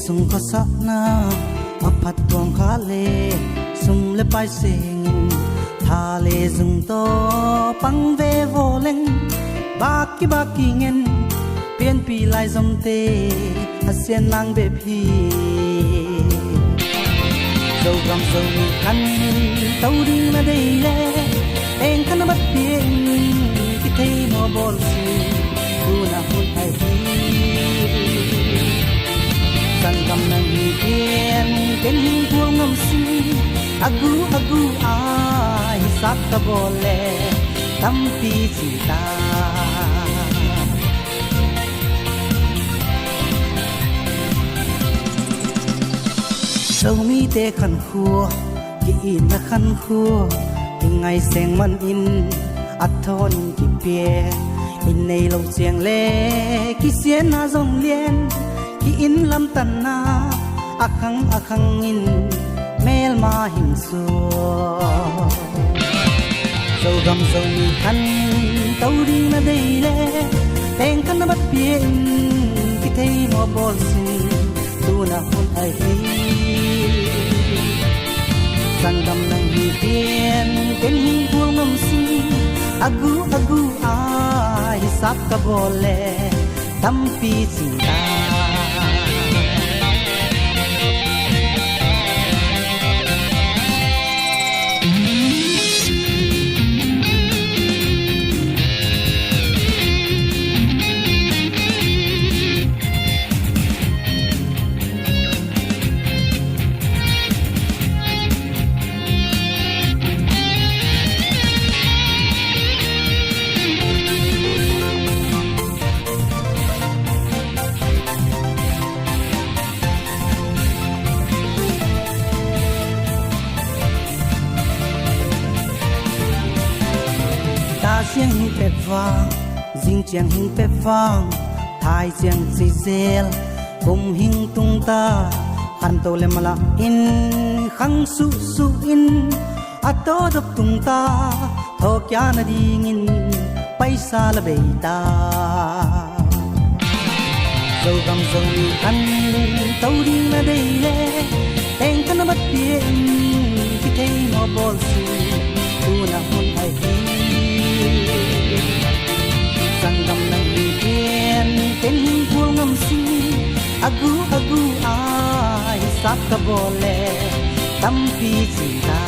sung có sắc na mà phát tuang khá lệ sung lệ bay sing tha lệ dung to băng về vô lên baki nghen pian pi lai zom te asian lang be phi dâu gam dâu khăn tàu đi na đây lệ em khăn bắt pian ki thấy mò bol si tu na hun ai san kam nang hi pian ken hi buông ngam si agu ai sak ta bole tâm pi chỉ ta sâu mi te khăn khua ki in na khăn khua ki ngày sen man in at thon ki pie in nei lo chiang le ki sien na zong lien ki in lam tan na akhang in mel ma hing suo dâu gam dâu mi khăn tàu đi na đây lệ tên khăn bắt pie ki thấy mò bol si tu na hun ai san gam nang hi pian ken hi buông ngam si agu ai sak ka bole tam pi cinta chiang hing pet vang jing chiang hing pet vang thai chiang si zel kum hing tung ta khan to le mala in khang su in ato dop tung ta tho kya na ding in paisa la bei ta dâu gam dâu kan tàu đi na đây le teng kan bat pie ki thei mo bol si tu na hun ai sang gam nang hi pian ken hi buông ngam si agu ai sak ka bole tam pi cinta